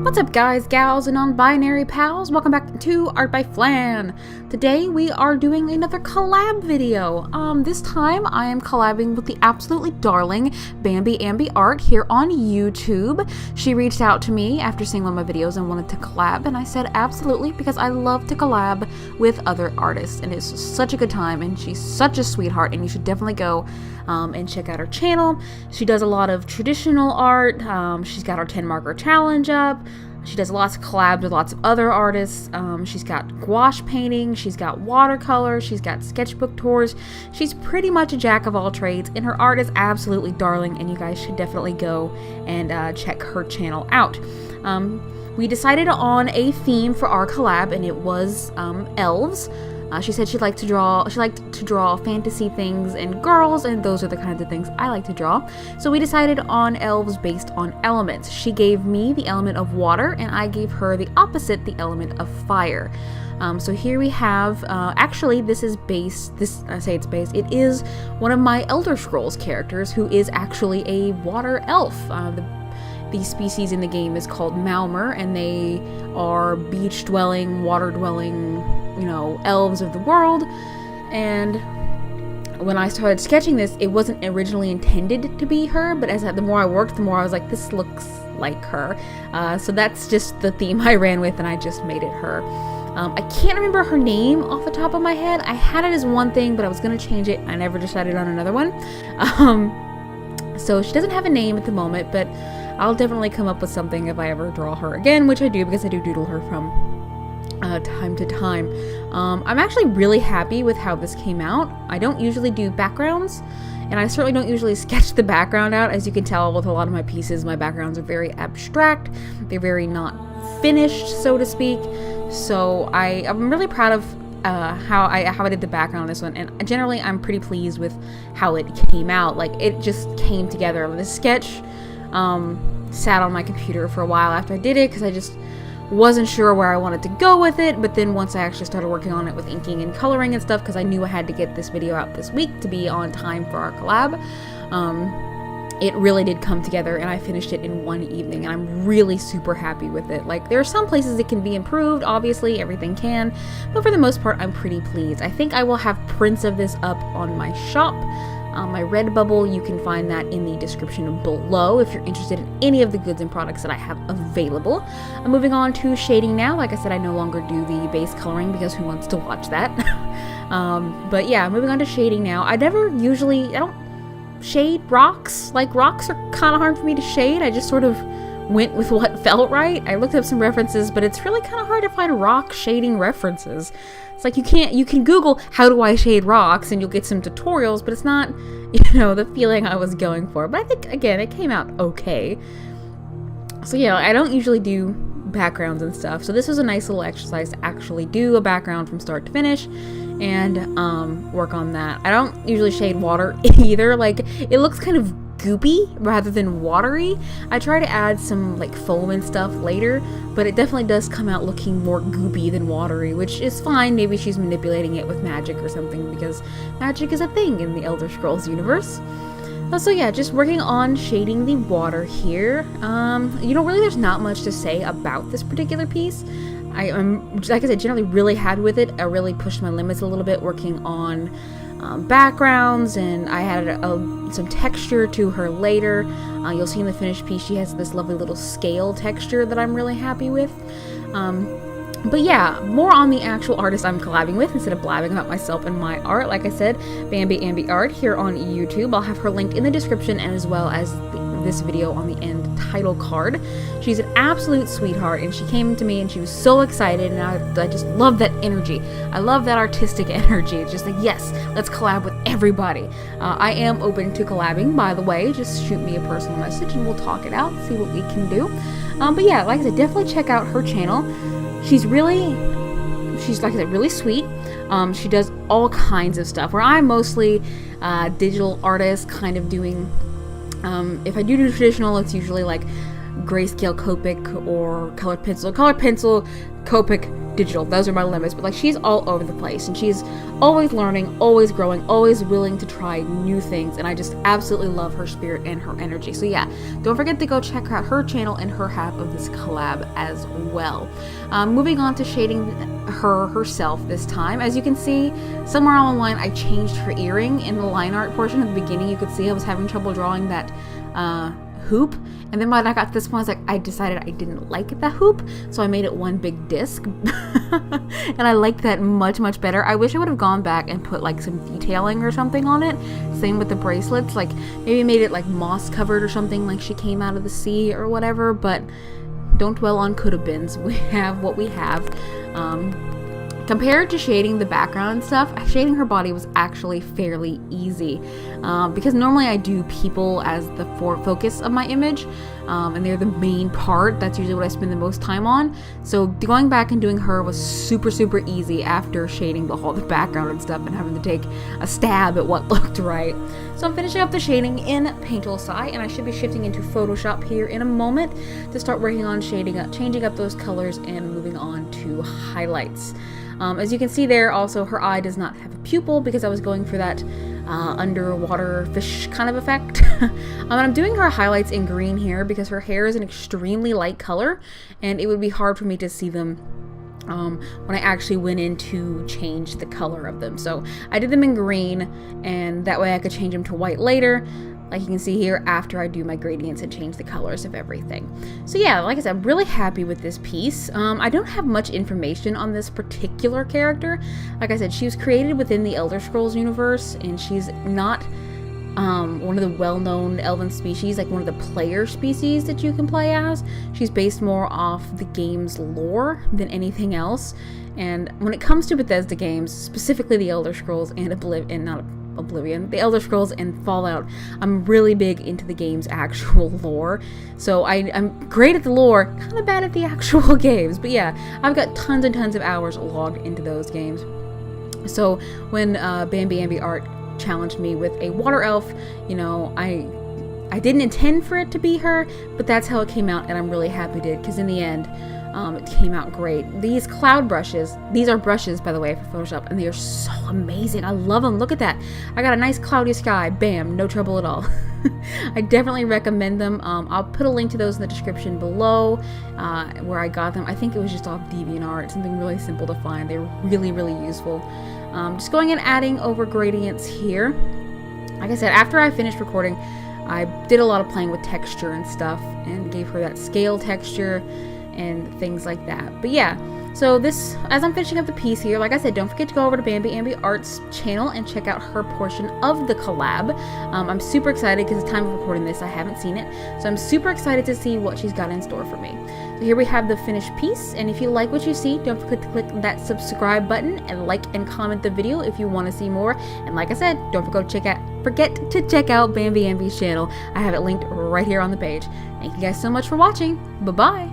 What's up guys, gals, and non-binary pals? Welcome back to Art by Flan. Today we are doing another collab video. This time I am collabing with the absolutely darling Bambi Ambi Art here on YouTube. She reached out to me after seeing one of my videos and wanted to collab, and I said absolutely, because I love to collab with other artists and it's such a good time, and she's such a sweetheart, and you should definitely go and check out her channel. She does a lot of traditional art. She's got her 10 marker challenge up. She does lots of collabs with lots of other artists. She's got gouache painting, she's got watercolor, she's got sketchbook tours. She's pretty much a jack of all trades, and her art is absolutely darling, and you guys should definitely go and check her channel out. We decided on a theme for our collab, and it was elves. She said she liked to draw fantasy things and girls, and those are the kinds of things I like to draw. So we decided on elves based on elements. She gave me the element of water, and I gave her the opposite, the element of fire. So here we have, actually this is based, it is one of my Elder Scrolls characters who is actually a water elf. The species in the game is called Malmer, and they are beach-dwelling, water-dwelling, you know, elves of the world. And when I started sketching this, it wasn't originally intended to be her, but the more I worked, the more I was like, this looks like her. So that's just the theme I ran with, and I just made it her. I can't remember her name off the top of my head. I had it as one thing, but I was going to change it. I never decided on another one. So she doesn't have a name at the moment, but I'll definitely come up with something if I ever draw her again, which I do, because I do doodle her from time to time. I'm actually really happy with how this came out. I don't usually do backgrounds, and I certainly don't usually sketch the background out. As you can tell with a lot of my pieces, my backgrounds are very abstract. They're very not finished, so to speak. So I'm really proud of how I did the background on this one, and generally I'm pretty pleased with how it came out. Like, it just came together. The sketch sat on my computer for a while after I did it, because I just wasn't sure where I wanted to go with it. But then once I actually started working on it with inking and coloring and stuff, because I knew I had to get this video out this week to be on time for our collab, it really did come together, and I finished it in one evening, and I'm really super happy with it. Like, there are some places it can be improved, obviously, everything can, but for the most part, I'm pretty pleased. I think I will have prints of this up on my shop. My Redbubble, you can find that in the description below if you're interested in any of the goods and products that I have available. I'm moving on to shading now. Like I said, I no longer do the base coloring, because who wants to watch that? But yeah, moving on to shading now. I don't shade rocks. Like, rocks are kind of hard for me to shade. I just sort of went with what felt right. I looked up some references, but it's really kind of hard to find rock shading references. It's like, you can Google how do I shade rocks, and you'll get some tutorials, but it's not, you know, the feeling I was going for. But I think, again, it came out okay. So yeah, I don't usually do backgrounds and stuff, so this was a nice little exercise to actually do a background from start to finish and work on that. I don't usually shade water either. Like, it looks kind of goopy rather than watery. I try to add some like foam and stuff later, but it definitely does come out looking more goopy than watery, which is fine. Maybe she's manipulating it with magic or something, because magic is a thing in the Elder Scrolls universe. So yeah, just working on shading the water here. You know, really there's not much to say about this particular piece. I'm, like I said, generally really happy with it. I really pushed my limits a little bit working on backgrounds, and I added some texture to her later. You'll see in the finished piece she has this lovely little scale texture that I'm really happy with. But yeah, more on the actual artist I'm collabing with instead of blabbing about myself and my art. Like I said, Bambi Ambi Art here on YouTube. I'll have her linked in the description, and as well as this video on the end title card. She's an absolute sweetheart, and she came to me and she was so excited, and I just love that energy. I love that artistic energy. It's just like, yes, let's collab with everybody. I am open to collabing, by the way. Just shoot me a personal message and we'll talk it out, see what we can do. But yeah, like I said, definitely check out her channel. She's like I said, really sweet. She does all kinds of stuff, where I'm mostly digital artist, kind of doing, if I do traditional, it's usually like grayscale Copic or colored pencil. Colored pencil, Copic, digital. Those are my limits. But like, she's all over the place, and she's always learning, always growing, always willing to try new things. And I just absolutely love her spirit and her energy. So yeah, don't forget to go check out her channel and her half of this collab as well. Moving on to shading herself this time. As you can see, somewhere along the line, I changed her earring in the line art portion. At the beginning, you could see I was having trouble drawing that hoop, and then when I got this one, I decided I didn't like that hoop, so I made it one big disc. And I like that much better. I wish I would have gone back and put like some detailing or something on it. Same with the bracelets, like maybe made it like moss covered or something, like she came out of the sea or whatever. But don't dwell on coulda beens. We have what we have. Compared to shading the background and stuff, shading her body was actually fairly easy, because normally I do people as the focus of my image, and they're the main part. That's usually what I spend the most time on. So going back and doing her was super easy after shading all the background and stuff and having to take a stab at what looked right. So I'm finishing up the shading in Tool SAI, and I should be shifting into Photoshop here in a moment to start working on changing up those colors and moving on to highlights. As you can see there, also her eye does not have a pupil because I was going for that underwater fish kind of effect. And I'm doing her highlights in green here because her hair is an extremely light color, and it would be hard for me to see them when I actually went in to change the color of them. So I did them in green, and that way I could change them to white later, like you can see here, after I do my gradients and change the colors of everything. So yeah, like I said, I'm really happy with this piece. I don't have much information on this particular character. Like I said, she was created within the Elder Scrolls universe, and she's not one of the well-known elven species, like one of the player species that you can play as. She's based more off the game's lore than anything else. And when it comes to Bethesda games, specifically the Elder Scrolls and the Elder Scrolls and Fallout, I'm really big into the game's actual lore. So I'm great at the lore, kind of bad at the actual games. But yeah, I've got tons and tons of hours logged into those games. So when Bambi Ambi Art challenged me with a water elf, you know, I didn't intend for it to be her, but that's how it came out, and I'm really happy it did, because in the end, it came out great. These cloud brushes, these are brushes, by the way, for Photoshop, and they are so amazing. I love them. Look at that. I got a nice cloudy sky. Bam, no trouble at all. I definitely recommend them. I'll put a link to those in the description below, where I got them. I think it was just off DeviantArt, something really simple to find. They're really useful. Just going and adding over gradients here. Like I said, after I finished recording, I did a lot of playing with texture and stuff, and gave her that scale texture and things like that. But yeah, so this, as I'm finishing up the piece here, like I said, don't forget to go over to Bambi Ambi Art's channel and check out her portion of the collab. I'm super excited because at the time of recording this, I haven't seen it. So I'm super excited to see what she's got in store for me. So here we have the finished piece, and if you like what you see, don't forget to click that subscribe button and like and comment the video if you want to see more. And like I said, don't forget to check out Bambi Ambi's channel. I have it linked right here on the page. Thank you guys so much for watching. Bye-bye.